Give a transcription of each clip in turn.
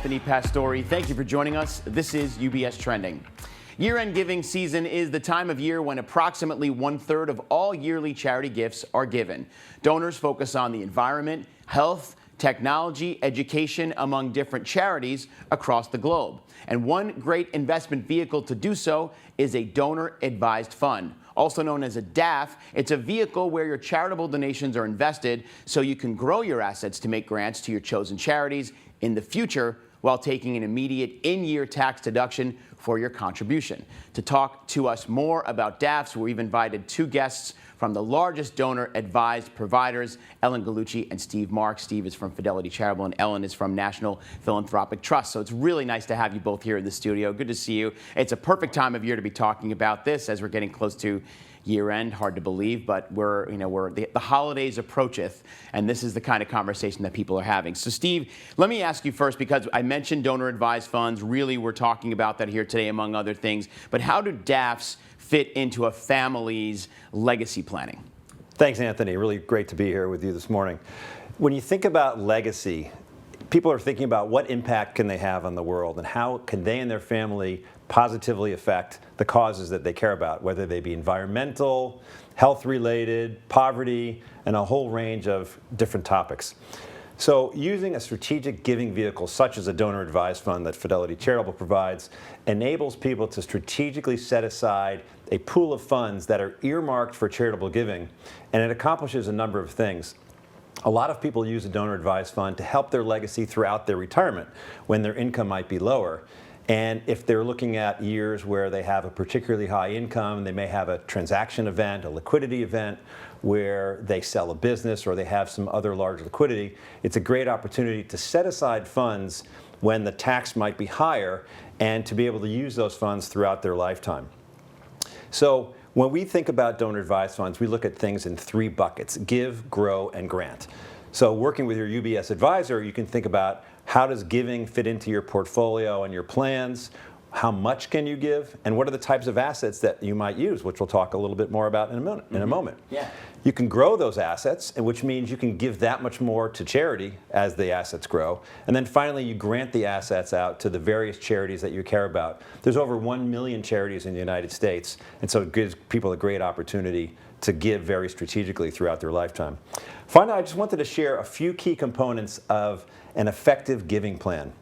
Anthony Pastore. Thank you for joining us. This is UBS Trending. Year-end giving season is the time of year when approximately 1/3 of all yearly charity gifts are given. Donors focus on the environment, health, technology, education among different charities across the globe. And one great investment vehicle to do so is a donor-advised fund. Also known as a DAF, it's a vehicle where your charitable donations are invested so you can grow your assets to make grants to your chosen charities in the future while taking an immediate in-year tax deduction for your contribution. To talk to us more about DAFs, we've invited two guests from the largest donor-advised providers, Ellen Gallucci and Steve Marks. Steve is from Fidelity Charitable and Ellen is from National Philanthropic Trust. So it's really nice to have you both here in the studio. Good to see you. It's a perfect time of year to be talking about this as we're getting close to year-end. Hard to believe, but the holidays approacheth, and this is the kind of conversation that people are having. So Steve, let me ask you first, because I mentioned donor-advised funds. Really, we're talking about that here today, among other things. But how do DAFs fit into a family's legacy planning? Thanks, Anthony. Really great to be here with you this morning. When you think about legacy, people are thinking about what impact can they have on the world and how can they and their family positively affect the causes that they care about, whether they be environmental, health-related, poverty, and a whole range of different topics. So using a strategic giving vehicle such as a donor-advised fund that Fidelity Charitable provides enables people to strategically set aside a pool of funds that are earmarked for charitable giving, and it accomplishes a number of things. A lot of people use a donor-advised fund to help their legacy throughout their retirement when their income might be lower. And if they're looking at years where they have a particularly high income, they may have a transaction event, a liquidity event, where they sell a business or they have some other large liquidity, it's a great opportunity to set aside funds when the tax might be higher and to be able to use those funds throughout their lifetime. So when we think about donor-advised funds, we look at things in three buckets: give, grow, and grant. So working with your UBS advisor, you can think about how does giving fit into your portfolio and your plans? How much can you give? And what are the types of assets that you might use, which we'll talk a little bit more about in a moment. Yeah. You can grow those assets, which means you can give that much more to charity as the assets grow. And then finally, you grant the assets out to the various charities that you care about. There's over 1 million charities in the United States, and so it gives people a great opportunity to give very strategically throughout their lifetime. Finally, I just wanted to share a few key components of an effective giving plan.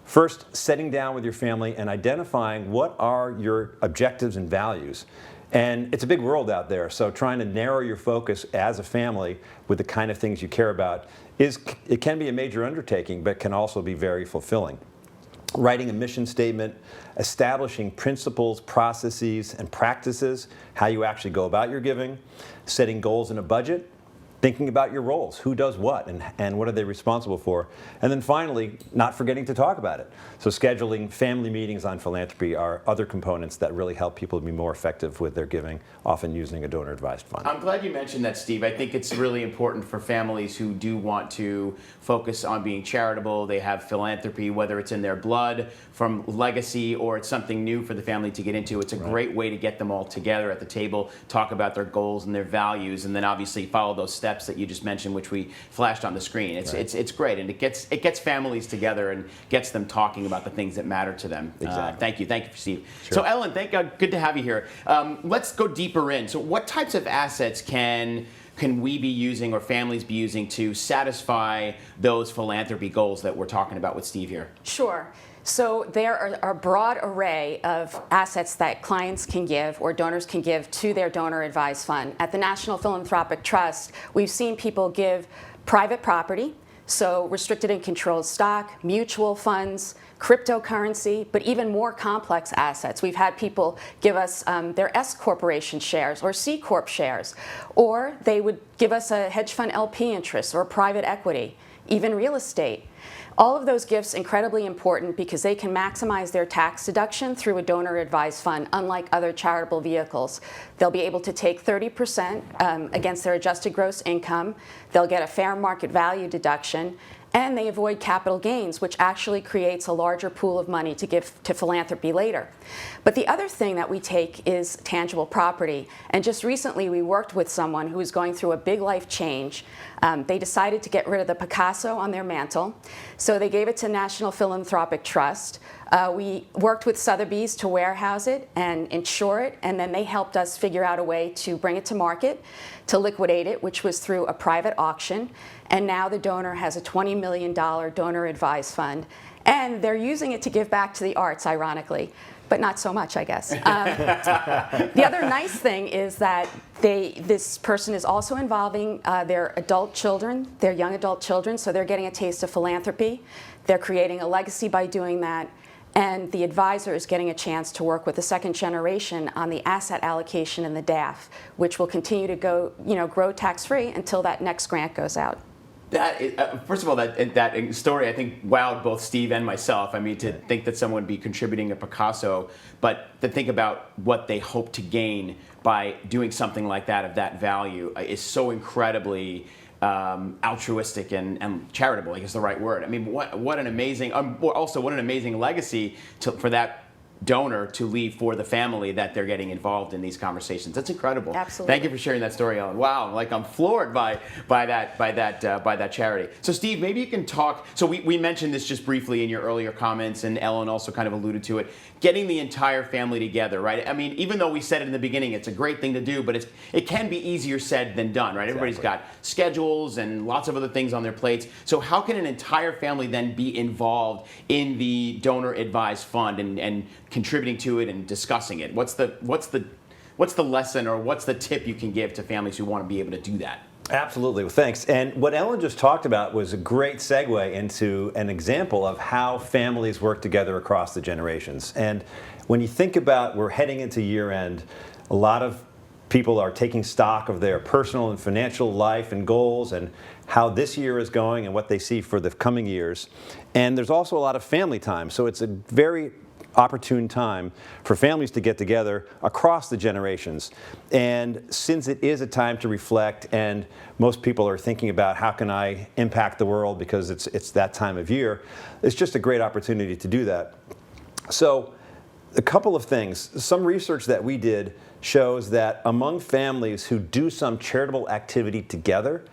First, sitting down with your family and identifying what are your objectives and values. And it's a big world out there, so trying to narrow your focus as a family with the kind of things you care about it can be a major undertaking, but can also be very fulfilling. Writing a mission statement, establishing principles, processes, and practices, how you actually go about your giving, setting goals and a budget, thinking about your roles, who does what, and what are they responsible for. And then finally, not forgetting to talk about it. So scheduling family meetings on philanthropy are other components that really help people to be more effective with their giving, often using a donor-advised fund. I'm glad you mentioned that, Steve. I think it's really important for families who do want to focus on being charitable. They have philanthropy, whether it's in their blood from legacy or it's something new for the family to get into. It's a great way to get them all together at the table, talk about their goals and their values, and then obviously follow those steps that you just mentioned, which we flashed on the screen. It's great, and it gets families together and gets them talking about the things that matter to them. Exactly. Thank you, Steve. Sure. So Ellen, good to have you here. Let's go deeper in. So what types of assets can we be using or families be using to satisfy those philanthropy goals that we're talking about with Steve here? Sure. So there are a broad array of assets that clients can give or donors can give to their donor-advised fund. At the National Philanthropic Trust, we've seen people give private property, so restricted and controlled stock, mutual funds, cryptocurrency, but even more complex assets. We've had people give us their S Corporation shares or C Corp shares, or they would give us a hedge fund LP interest or private equity, even real estate. All of those gifts incredibly important because they can maximize their tax deduction through a donor-advised fund, unlike other charitable vehicles. They'll be able to take 30% against their adjusted gross income. They'll get a fair market value deduction, And they avoid capital gains, which actually creates a larger pool of money to give to philanthropy later. But the other thing that we take is tangible property. And just recently we worked with someone who was going through a big life change. They decided to get rid of the Picasso on their mantle, so they gave it to National Philanthropic Trust. We worked with Sotheby's to warehouse it and insure it, and then they helped us figure out a way to bring it to market, to liquidate it, which was through a private auction. And now the donor has a $20 million donor advised fund, and they're using it to give back to the arts, ironically, but not so much, I guess. The other nice thing is that this person is also involving their adult children, their young adult children, so they're getting a taste of philanthropy. They're creating a legacy by doing that. And the advisor is getting a chance to work with the second generation on the asset allocation and the DAF, which will continue to grow tax-free until that next grant goes out. That is, first of all, that story I think wowed both Steve and myself. I mean, to think that someone would be contributing a Picasso, but to think about what they hope to gain by doing something like that of that value is so incredibly altruistic and charitable, I guess is the right word. I mean, what an amazing, also what an amazing legacy for that donor to leave for the family that they're getting involved in these conversations. That's incredible. Absolutely. Thank you for sharing that story, Ellen. Wow, like I'm floored by that charity. So Steve, maybe you can talk. So we mentioned this just briefly in your earlier comments, and Ellen also kind of alluded to it. Getting the entire family together, right? I mean, even though we said it in the beginning, it's a great thing to do, but it can be easier said than done, right? Exactly. Everybody's got schedules and lots of other things on their plates. So how can an entire family then be involved in the donor advised fund and contributing to it and discussing it? What's the lesson or what's the tip you can give to families who want to be able to do that? Absolutely. Well, thanks. And what Ellen just talked about was a great segue into an example of how families work together across the generations. And when you think about we're heading into year end, a lot of people are taking stock of their personal and financial life and goals and how this year is going and what they see for the coming years. And there's also a lot of family time. So it's a very opportune time for families to get together across the generations. And since it is a time to reflect and most people are thinking about how can I impact the world because it's that time of year, it's just a great opportunity to do that. So a couple of things. Some research that we did shows that among families who do some charitable activity together,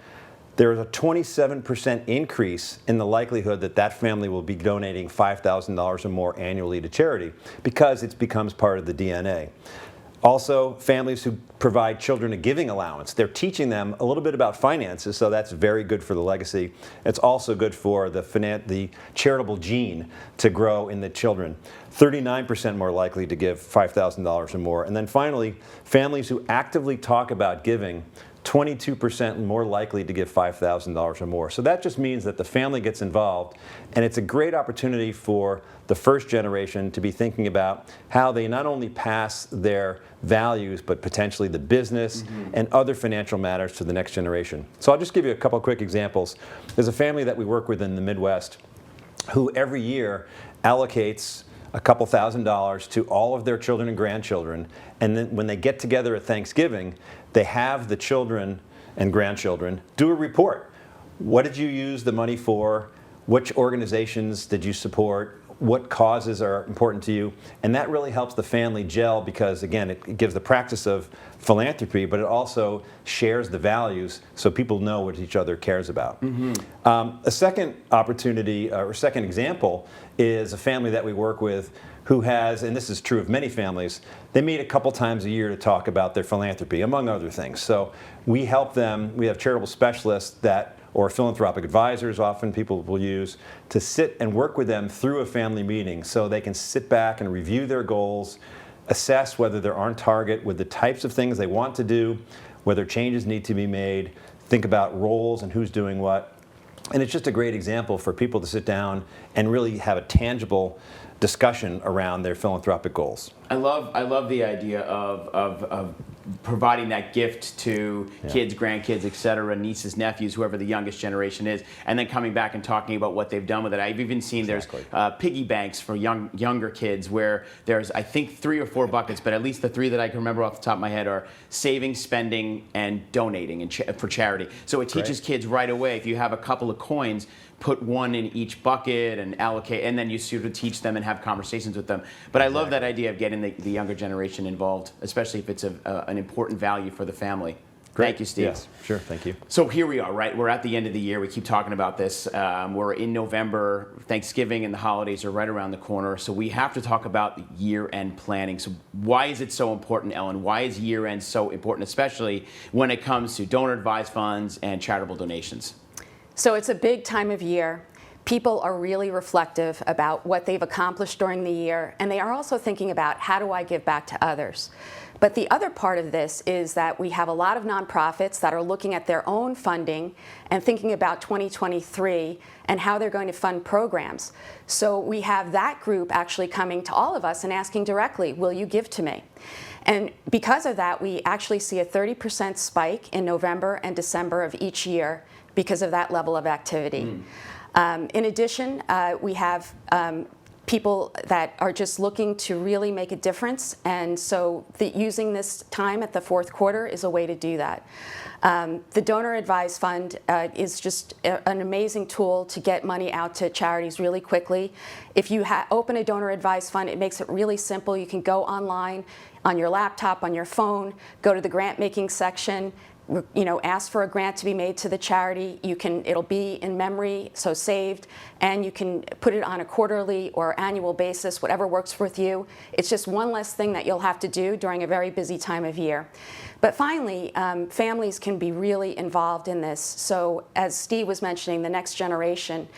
there is a 27% increase in the likelihood that that family will be donating $5,000 or more annually to charity because it becomes part of the DNA. Also, families who provide children a giving allowance, they're teaching them a little bit about finances, so that's very good for the legacy. It's also good for the charitable gene to grow in the children. 39% more likely to give $5,000 or more. And then finally, families who actively talk about giving, 22% more likely to give $5,000 or more. So that just means that the family gets involved, and it's a great opportunity for the first generation to be thinking about how they not only pass their values, but potentially the business and other financial matters to the next generation. So I'll just give you a couple quick examples. There's a family that we work with in the Midwest who every year allocates a couple $1,000s to all of their children and grandchildren, and then when they get together at Thanksgiving, they have the children and grandchildren do a report. What did you use the money for? Which organizations did you support? What causes are important to you? And that really helps the family gel because, again, it gives the practice of philanthropy, but it also shares the values so people know what each other cares about. A second opportunity, or second example, is a family that we work with who has, and this is true of many families, they meet a couple times a year to talk about their philanthropy, among other things. So we help them, we have charitable specialists or philanthropic advisors, often people will use, to sit and work with them through a family meeting so they can sit back and review their goals, assess whether they're on target with the types of things they want to do, whether changes need to be made, think about roles and who's doing what. And it's just a great example for people to sit down and really have a tangible discussion around their philanthropic goals. I love the idea of providing that gift to kids, grandkids, et cetera, nieces, nephews, whoever the youngest generation is, and then coming back and talking about what they've done with it. I've even seen there's piggy banks for younger kids where there's, I think, 3 or 4 buckets, but at least the 3 that I can remember off the top of my head are saving, spending, and donating for charity. So it teaches kids right away, if you have a couple of coins, put one in each bucket and allocate, and then you sort of teach them and have conversations with them. But I love that idea of getting the younger generation involved, especially if it's an important value for the family. Great. Thank you, Steve. Yes, sure, thank you. So here we are, right? We're at the end of the year. We keep talking about this. We're in November. Thanksgiving and the holidays are right around the corner. So we have to talk about year-end planning. So why is it so important, Ellen? Why is year-end so important, especially when it comes to donor-advised funds and charitable donations? So it's a big time of year. People are really reflective about what they've accomplished during the year, and they are also thinking about, how do I give back to others? But the other part of this is that we have a lot of nonprofits that are looking at their own funding and thinking about 2023 and how they're going to fund programs. So we have that group actually coming to all of us and asking directly, will you give to me? And because of that, we actually see a 30% spike in November and December of each year because of that level of activity. In addition, we have people that are just looking to really make a difference, and so using this time at the fourth quarter is a way to do that. The Donor Advised Fund is just an amazing tool to get money out to charities really quickly. If you open a Donor Advised Fund, it makes it really simple. You can go online on your laptop, on your phone, go to the grant making section, ask for a grant to be made to the charity. It'll be in memory, so saved, and you can put it on a quarterly or annual basis, whatever works with you. It's just one less thing that you'll have to do during a very busy time of year. But finally, families can be really involved in this. So as Steve was mentioning, the next generation,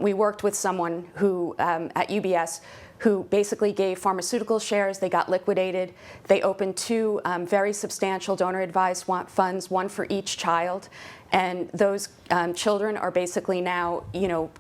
we worked with someone who, at UBS, who basically gave pharmaceutical shares. They got liquidated. They opened two very substantial donor-advised funds, one for each child. And those children are basically now,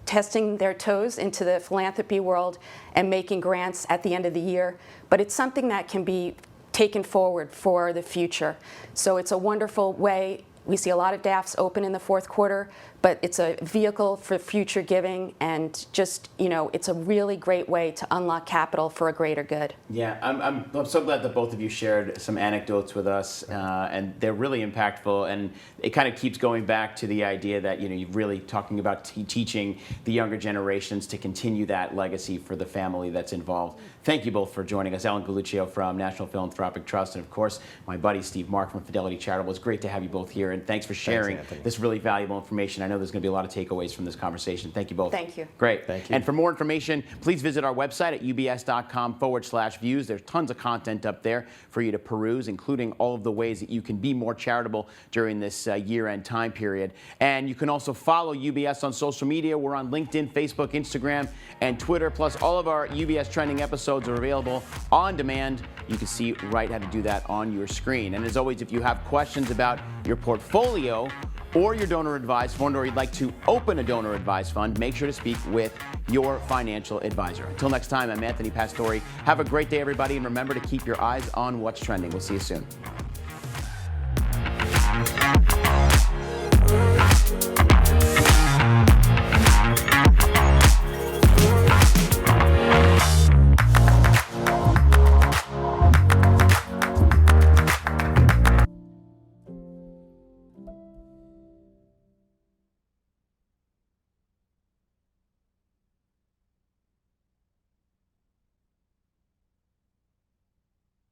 testing their toes into the philanthropy world and making grants at the end of the year. But it's something that can be taken forward for the future. So it's a wonderful way. We see a lot of DAFs open in the fourth quarter, but it's a vehicle for future giving, and just, it's a really great way to unlock capital for a greater good. Yeah, I'm so glad that both of you shared some anecdotes with us, and they're really impactful, and it kind of keeps going back to the idea that, you're really talking about teaching the younger generations to continue that legacy for the family that's involved. Thank you both for joining us. Ellen Galluccio from National Philanthropic Trust, and of course, my buddy Steve Mark from Fidelity Charitable. It's great to have you both here, and thanks for sharing this really valuable information. I know there's going to be a lot of takeaways from this conversation. Thank you both. Thank you. Great. Thank you. And for more information, please visit our website at ubs.com/views. There's tons of content up there for you to peruse, including all of the ways that you can be more charitable during this year-end time period. And you can also follow UBS on social media. We're on LinkedIn, Facebook, Instagram, and Twitter. Plus, all of our UBS Trending episodes are available on demand. You can see right how to do that on your screen. And as always, if you have questions about your portfolio or your donor advised fund, or you'd like to open a donor advised fund, make sure to speak with your financial advisor. Until next time, I'm Anthony Pastore. Have a great day, everybody, and remember to keep your eyes on what's trending. We'll see you soon.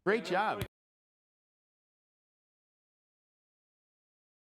Great job.